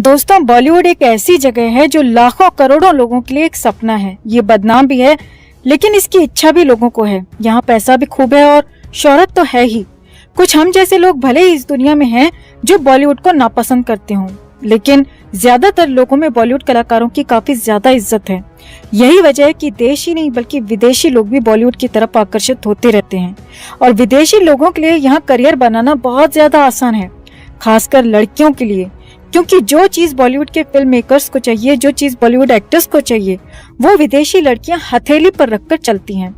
दोस्तों, बॉलीवुड एक ऐसी जगह है जो लाखों करोड़ों लोगों के लिए एक सपना है। ये बदनाम भी है, लेकिन इसकी इच्छा भी लोगों को है। यहाँ पैसा भी खूब है और शोहरत तो है ही। कुछ हम जैसे लोग भले ही इस दुनिया में हैं जो बॉलीवुड को नापसंद करते हों, लेकिन ज्यादातर लोगों में बॉलीवुड कलाकारों की काफी ज्यादा इज्जत है। यही वजह है कि देश ही नहीं बल्कि विदेशी लोग भी बॉलीवुड की तरफ आकर्षित होते रहते हैं। और विदेशी लोगों के लिए यहाँ करियर बनाना बहुत ज्यादा आसान है, खासकर लड़कियों के लिए, क्योंकि जो चीज बॉलीवुड के फिल्म मेकर्स को चाहिए, जो चीज बॉलीवुड एक्टर्स को चाहिए, वो विदेशी लड़कियां हथेली पर रखकर चलती हैं।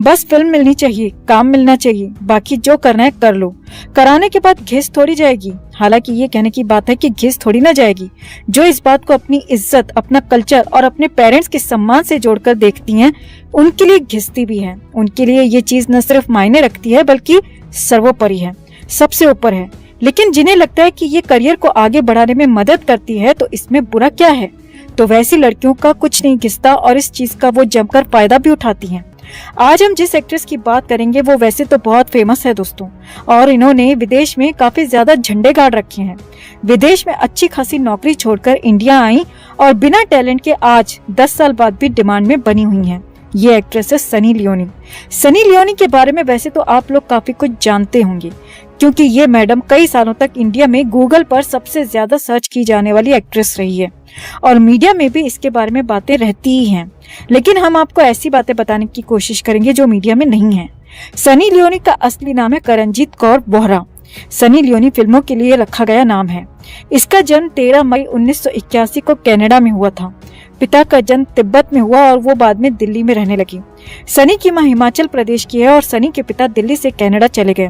बस फिल्म मिलनी चाहिए, काम मिलना चाहिए, बाकी जो करना है कर लो। कराने के बाद घिस थोड़ी जाएगी। हालांकि ये कहने की बात है कि घिस थोड़ी ना जाएगी। जो इस बात को अपनी इज्जत, अपना कल्चर और अपने पेरेंट्स के सम्मान से जोड़कर देखती हैं, उनके लिए घिसती भी है। उनके लिए ये चीज न सिर्फ मायने रखती है बल्कि सर्वोपरि है, सबसे ऊपर है। लेकिन जिन्हें लगता है कि ये करियर को आगे बढ़ाने में मदद करती है तो इसमें बुरा क्या है, तो वैसी लड़कियों का कुछ नहीं घिसता और इस चीज का वो जमकर फायदा भी उठाती हैं। आज हम जिस एक्ट्रेस की बात करेंगे वो वैसे तो बहुत फेमस है दोस्तों, और इन्होंने विदेश में काफी ज्यादा झंडे गाड़ रखे हैं। विदेश में अच्छी खासी नौकरी छोड़कर इंडिया आई और बिना टैलेंट के आज 10 साल बाद भी डिमांड में बनी हुई हैं। ये एक्ट्रेस है सनी लियोनी। सनी लियोनी के बारे में वैसे तो आप लोग काफी कुछ जानते होंगे, क्योंकि ये मैडम कई सालों तक इंडिया में गूगल पर सबसे ज्यादा सर्च की जाने वाली एक्ट्रेस रही है और मीडिया में भी इसके बारे में बातें रहती ही हैं। लेकिन हम आपको ऐसी बातें बताने की कोशिश करेंगे जो मीडिया में नहीं है। सनी लियोनी का असली नाम है करणजीत कौर बोहरा। सनी लियोनी फिल्मों के लिए रखा गया नाम है। इसका जन्म 13 मई 1981 को कनाडा में हुआ था। पिता का जन्म तिब्बत में हुआ और वो बाद में दिल्ली में रहने लगी। सनी की मां हिमाचल प्रदेश की है और सनी के पिता दिल्ली से कनाडा चले गए।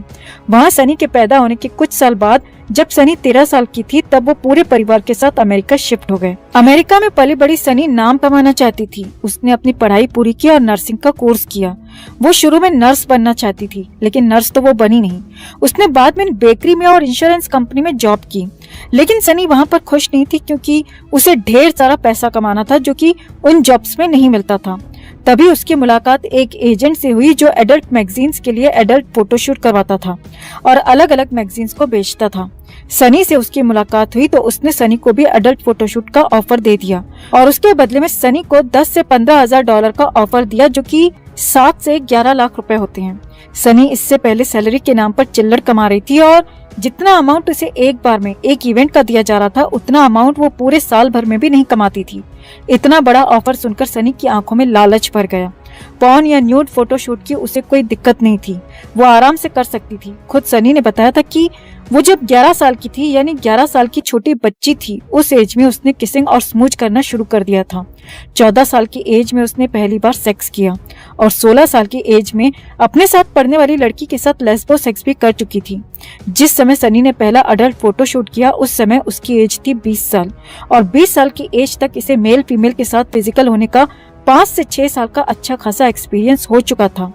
वहां सनी के पैदा होने के कुछ साल बाद जब सनी 13 साल की थी तब वो पूरे परिवार के साथ अमेरिका शिफ्ट हो गए। अमेरिका में पली बड़ी सनी नाम कमाना चाहती थी। उसने अपनी पढ़ाई पूरी की और नर्सिंग का कोर्स किया। वो शुरू में नर्स बनना चाहती थी, लेकिन नर्स तो वो बनी नहीं। उसने बाद में बेकरी में और इंश्योरेंस कंपनी में जॉब की, लेकिन सनी वहाँ पर खुश नहीं थी क्योंकि उसे ढेर सारा पैसा कमाना था जो कि उन जॉब्स में नहीं मिलता था। तभी उसकी मुलाकात एक एजेंट से हुई जो एडल्ट मैगजीन्स के लिए एडल्ट फोटोशूट करवाता था और अलग अलग मैगजीन्स को बेचता था। सनी से उसकी मुलाकात हुई तो उसने सनी को भी एडल्ट फोटोशूट का ऑफर दे दिया और उसके बदले में सनी को 10 से 15 हजार डॉलर का ऑफर दिया, जो कि 7 से 11 लाख रुपए होते हैं। सनी इससे पहले सैलरी के नाम पर चिल्लड़ कमा रही थी और जितना अमाउंट उसे एक बार में एक इवेंट का दिया जा रहा था उतना अमाउंट वो पूरे साल भर में भी नहीं कमाती थी। इतना बड़ा ऑफर सुनकर सनी की आंखों में लालच भर गया। पॉर्न या न्यूड फोटोशूट की उसे कोई दिक्कत नहीं थी, वो आराम से कर सकती थी। खुद सनी ने बताया था कि वो जब 11 साल की थी, यानी 11 साल की छोटी बच्ची थी, उस एज में उसने किसिंग और स्मूच करना शुरू कर दिया था। 14 साल की एज में उसने पहली बार सेक्स किया और 16 साल की एज में अपने साथ पढ़ने वाली लड़की के साथ लेस्बो सेक्स भी कर चुकी थी। जिस समय सनी ने पहला अडल्ट फोटोशूट किया उस समय उसकी एज थी 20 साल और 20 साल की एज तक इसे मेल फीमेल के साथ फिजिकल होने का 5 से 6 साल का अच्छा खासा एक्सपीरियंस हो चुका था।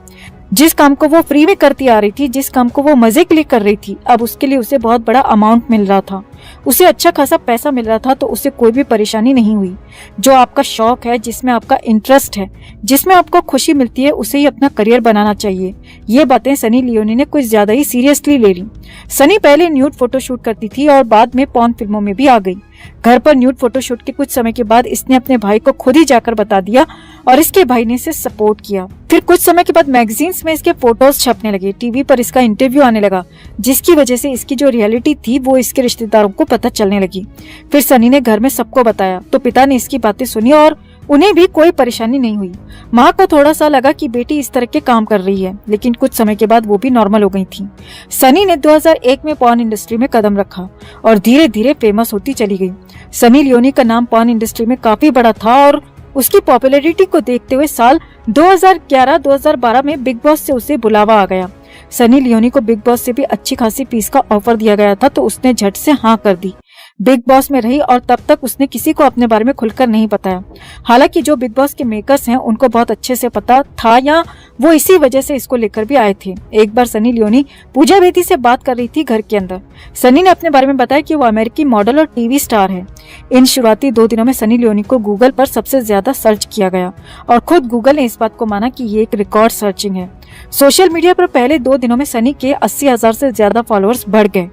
जिस काम को वो फ्री में करती आ रही थी, जिस काम को वो मजे के लिए कर रही थी, अब उसके लिए उसे बहुत बड़ा अमाउंट मिल रहा था, उसे अच्छा खासा पैसा मिल रहा था, तो उसे कोई भी परेशानी नहीं हुई। जो आपका शौक है, जिसमें आपका इंटरेस्ट है, जिसमें आपको खुशी मिलती है, उसे ही अपना करियर बनाना चाहिए। ये बातें सनी लियोनी ने कुछ ज्यादा ही सीरियसली ले ली। सनी पहले न्यूड फोटोशूट करती थी और बाद में पॉर्न फिल्मों में भी आ गई। घर पर न्यूड फोटोशूट के कुछ समय के बाद इसने अपने भाई को खुद ही जाकर बता दिया और इसके भाई ने इसे सपोर्ट किया। फिर कुछ समय के बाद मैगजीन्स में इसके फोटोज छपने लगे, टीवी पर इसका इंटरव्यू आने लगा, जिसकी वजह से इसकी जो रियलिटी थी वो इसके रिश्तेदारों को पता चलने लगी। फिर सनी ने घर में सबको बताया तो पिता ने इसकी बातें सुनी और उन्हें भी कोई परेशानी नहीं हुई। माँ को थोड़ा सा लगा कि बेटी इस तरह के काम कर रही है, लेकिन कुछ समय के बाद वो भी नॉर्मल हो गई थी। सनी ने 2001 में पॉर्न इंडस्ट्री में कदम रखा और धीरे धीरे फेमस होती चली गई। सनी लियोनी का नाम पॉर्न इंडस्ट्री में काफी बड़ा था और उसकी पॉपुलैरिटी को देखते हुए साल 2011-2012 में बिग बॉस से उसे बुलावा आ गया। सनी लियोनी को बिग बॉस से भी अच्छी खासी फीस का ऑफर दिया गया था, तो उसने झट से हाँ कर दी। बिग बॉस में रही और तब तक उसने किसी को अपने बारे में खुलकर नहीं बताया। हालांकि जो बिग बॉस के मेकर्स हैं उनको बहुत अच्छे से पता था या वो इसी वजह से इसको लेकर भी आए थे। एक बार सनी लियोनी पूजा बेदी से बात कर रही थी घर के अंदर। सनी ने अपने बारे में बताया कि वो अमेरिकी मॉडल और टीवी स्टार है। इन शुरुआती 2 दिनों में सनी लियोनी को गूगल पर सबसे ज्यादा सर्च किया गया और खुद गूगल ने इस बात को माना कि ये एक रिकॉर्ड सर्चिंग है। सोशल मीडिया पर पहले 2 दिनों में सनी के 80,000 से ज्यादा फॉलोअर्स बढ़ गए।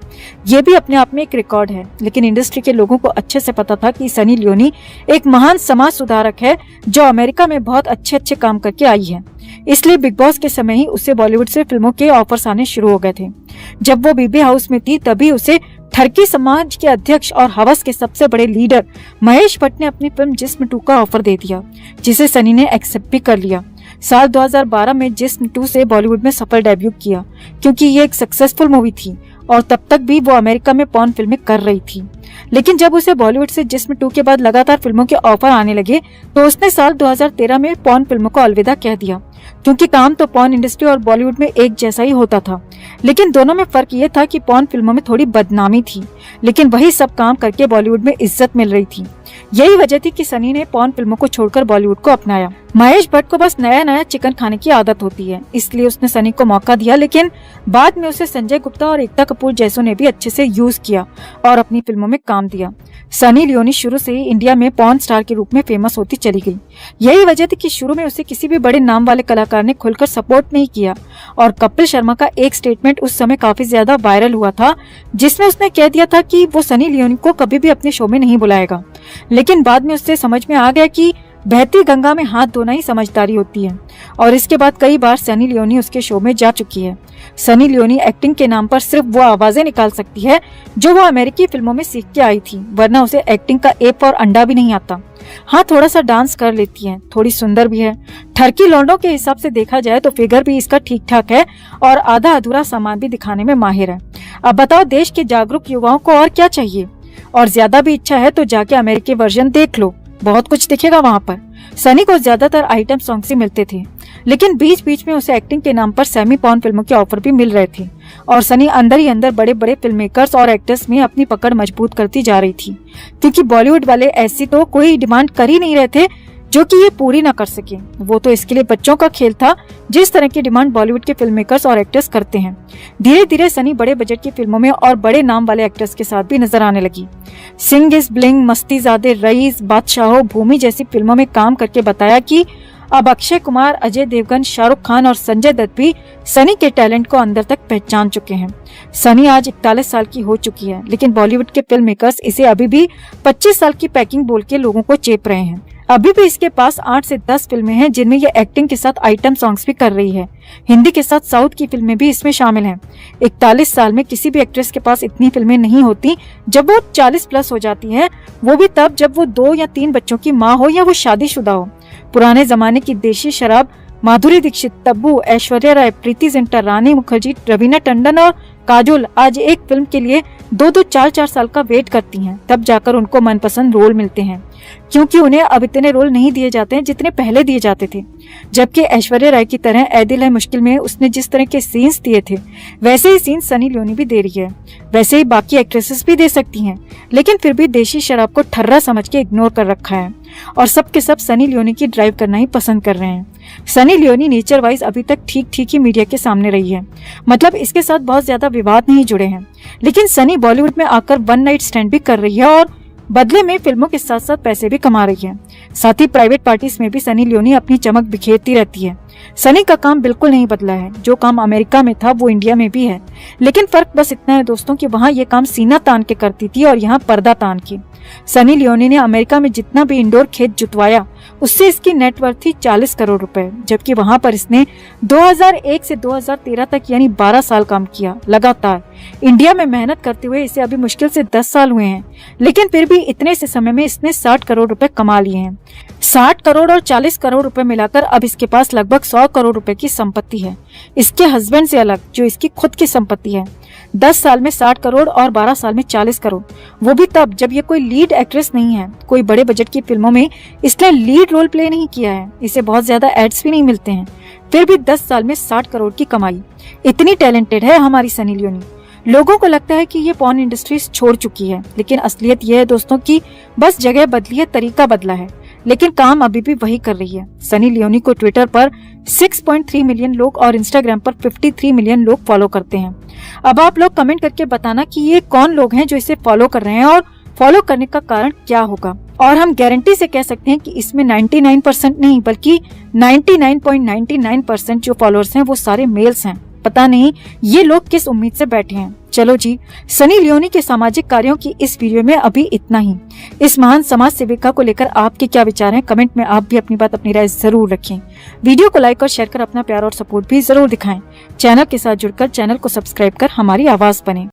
ये भी अपने आप में एक रिकॉर्ड है, लेकिन इंडस्ट्री के लोगों को अच्छे से पता था कि सनी लियोनी एक महान समाज सुधारक है जो अमेरिका में बहुत अच्छे काम करके आई है। इसलिए बिग बॉस के समय ही उसे बॉलीवुड से फिल्मों के ऑफर्स आने शुरू हो गए थे। जब वो बीबी हाउस में थी तभी उसे ठरकी समाज के अध्यक्ष और हवस के सबसे बड़े लीडर महेश भट्ट ने अपनी फिल्म जिस्म 2 का ऑफर दे दिया, जिसे सनी ने एक्सेप्ट भी कर लिया। साल 2012 में जिस्म 2 से बॉलीवुड में सफल डेब्यू किया, क्योंकि ये एक सक्सेसफुल मूवी थी और तब तक भी वो अमेरिका में पॉर्न फिल्में कर रही थी। लेकिन जब उसे बॉलीवुड से जिस्म 2 के बाद लगातार फिल्मों के ऑफर आने लगे तो उसने साल 2013 में पॉर्न फिल्मों को अलविदा कह दिया, क्योंकि काम तो पॉर्न इंडस्ट्री और बॉलीवुड में एक जैसा ही होता था। लेकिन दोनों में फर्क ये था कि पॉर्न फिल्मों में थोड़ी बदनामी थी, लेकिन वही सब काम करके बॉलीवुड में इज्जत मिल रही थी। यही वजह थी कि सनी ने पॉर्न फिल्मों को छोड़कर बॉलीवुड को अपनाया। महेश भट्ट को बस नया चिकन खाने की आदत होती है, इसलिए उसने सनी को मौका दिया, लेकिन बाद में उसे संजय गुप्ता और एकता कपूर जैसों ने भी अच्छे से यूज किया और अपनी फिल्मों में काम दिया। सनी लियोनी शुरू से ही इंडिया में पॉर्न स्टार के रूप में फेमस होती चली गई। यही वजह थी कि शुरू में उसे किसी भी बड़े नाम वाले कलाकार ने खुलकर सपोर्ट नहीं किया और कपिल शर्मा का एक स्टेटमेंट उस समय काफी ज्यादा वायरल हुआ था, जिसमें उसने कह दिया था कि वो सनी लियोनी को कभी भी अपने शो में नहीं बुलाएगा। लेकिन बाद में उससे समझ में आ गया कि बहती गंगा में हाथ धोना ही समझदारी होती है और इसके बाद कई बार सनी लियोनी उसके शो में जा चुकी है। सनी लियोनी एक्टिंग के नाम पर सिर्फ वो आवाजें निकाल सकती है जो वो अमेरिकी फिल्मों में सीख के आई थी, वरना उसे एक्टिंग का एप और अंडा भी नहीं आता। हाँ, थोड़ा सा डांस कर लेती है, थोड़ी सुंदर भी है। ठरकी लौंडों के हिसाब से देखा जाए तो फिगर भी इसका ठीक ठाक है और आधा अधूरा सामान भी दिखाने में माहिर है। अब बताओ, देश के जागरूक युवाओं को और क्या चाहिए? और ज्यादा भी इच्छा है तो जाके अमेरिकी वर्जन देख लो, बहुत कुछ दिखेगा वहाँ पर। सनी को ज्यादातर आइटम सॉन्ग ही मिलते थे, लेकिन बीच बीच में उसे एक्टिंग के नाम पर सेमी पॉर्न फिल्मों के ऑफर भी मिल रहे थे और सनी अंदर ही अंदर बड़े बड़े फिल्म मेकर्स और एक्टर्स में अपनी पकड़ मजबूत करती जा रही थी, क्योंकि बॉलीवुड वाले ऐसी तो कोई डिमांड कर ही नहीं रहे थे जो कि ये पूरी ना कर सके। वो तो इसके लिए बच्चों का खेल था, जिस तरह की डिमांड बॉलीवुड के फिल्म मेकर्स और एक्टर्स करते हैं। धीरे धीरे सनी बड़े बजट की फिल्मों में और बड़े नाम वाले एक्टर्स के साथ भी नजर आने लगी। Singh is bling, Mastizaade, rice, Baadshaho, भूमि जैसी फिल्मों में काम करके बताया कि अब अक्षय कुमार, अजय देवगन, शाहरुख खान और संजय दत्त भी सनी के टैलेंट को अंदर तक पहचान चुके हैं। सनी आज 41 साल की हो चुकी है, लेकिन बॉलीवुड के फिल्म मेकर्स इसे अभी भी 25 साल की पैकिंग बोल के लोगों को चेप रहे हैं। अभी भी इसके पास 8 से 10 फिल्में हैं जिनमें ये एक्टिंग के साथ आइटम सॉन्ग्स भी कर रही है। हिंदी के साथ साउथ की फिल्में भी इसमें शामिल हैं। 41 साल में किसी भी एक्ट्रेस के पास इतनी फिल्में नहीं होती जब वो 40 प्लस हो जाती है, वो भी तब जब वो 2 या 3 बच्चों की माँ हो या वो शादीशुदा हो। पुराने जमाने की देशी शराब माधुरी दीक्षित, तब्बू, ऐश्वर्या राय, प्रीति जिंटा, रानी मुखर्जी, रवीना टंडन और काजोल आज एक फिल्म के लिए 2-2, 4-4 साल का वेट करती हैं, तब जाकर उनको मनपसंद रोल मिलते हैं, क्योंकि उन्हें अब इतने रोल नहीं दिए जाते हैं जितने पहले दिए जाते थे। जबकि ऐश्वर्या राय की तरह ऐ दिल है मुश्किल में उसने जिस तरह के सीन्स दिए थे, वैसे ही सीन्स सनी लियोनी भी दे रही है। वैसे ही बाकी एक्ट्रेसेस भी दे सकती हैं, लेकिन फिर भी देशी शराब को ठर्रा समझ के इग्नोर कर रखा है और सब के सब सनी लियोनी की ड्राइव करना ही पसंद कर रहे हैं। सनी लियोनी नेचर वाइज अभी तक ठीक ही मीडिया के सामने रही है, मतलब इसके साथ बहुत ज्यादा विवाद नहीं जुड़े हैं। लेकिन सनी बॉलीवुड में आकर वन नाइट स्टैंड भी कर रही है और बदले में फिल्मों के साथ साथ पैसे भी कमा रही है। साथ ही प्राइवेट पार्टीज में भी सनी लियोनी अपनी चमक बिखेरती रहती है। सनी का काम बिल्कुल नहीं बदला है, जो काम अमेरिका में था वो इंडिया में भी है, लेकिन फर्क बस इतना है दोस्तों कि वहाँ ये काम सीना तान के करती थी और यहाँ पर्दा तान के। सनी लियोनी ने अमेरिका में जितना भी इंडोर खेत जुतवाया उससे इसकी नेटवर्थ थी 40 करोड़ रुपए, जबकि वहां पर इसने 2001 से 2013 तक यानी 12 साल काम किया लगातार। इंडिया में मेहनत करते हुए इसे अभी मुश्किल से 10 साल हुए हैं, लेकिन फिर भी इतने से समय में इसने 60 करोड़ रुपए कमा लिए हैं। 60 करोड़ और 40 करोड़ रुपए मिलाकर अब इसके पास लगभग 100 करोड़ रुपए की संपत्ति है, इसके हस्बैंड से अलग जो इसकी खुद की संपत्ति है। 10 साल में 60 करोड़ और 12 साल में 40 करोड़, वो भी तब जब ये कोई लीड एक्ट्रेस नहीं है। कोई बड़े बजट की फिल्मों में इसने लीड रोल प्ले नहीं किया है, इसे बहुत ज्यादा एड्स भी नहीं मिलते हैं, फिर भी 10 साल में 60 करोड़ की कमाई। इतनी टैलेंटेड है हमारी सनी लियोनी। लोगों को लगता है कि ये पॉर्न इंडस्ट्री छोड़ चुकी है, लेकिन असलियत यह है दोस्तों कि बस जगह बदली है, तरीका बदला है, लेकिन काम अभी भी वही कर रही है। सनी लियोनी को ट्विटर पर 6.3 मिलियन लोग और इंस्टाग्राम पर 53 मिलियन लोग फॉलो करते हैं। अब आप लोग कमेंट करके बताना कि ये कौन लोग हैं जो इसे फॉलो कर रहे हैं और फॉलो करने का कारण क्या होगा। और हम गारंटी से कह सकते हैं कि इसमें 99% नहीं बल्कि 99.99% जो फॉलोअर्स हैं वो सारे मेल्स हैं। पता नहीं ये लोग किस उम्मीद से बैठे हैं। चलो जी, सनी लियोनी के सामाजिक कार्यों की इस वीडियो में अभी इतना ही। इस महान समाज सेविका को लेकर आपके क्या विचार हैं? कमेंट में आप भी अपनी बात, अपनी राय जरूर रखें। वीडियो को लाइक और शेयर कर अपना प्यार और सपोर्ट भी जरूर दिखाएं। चैनल के साथ जुड़कर चैनल को सब्सक्राइब कर हमारी आवाज बने।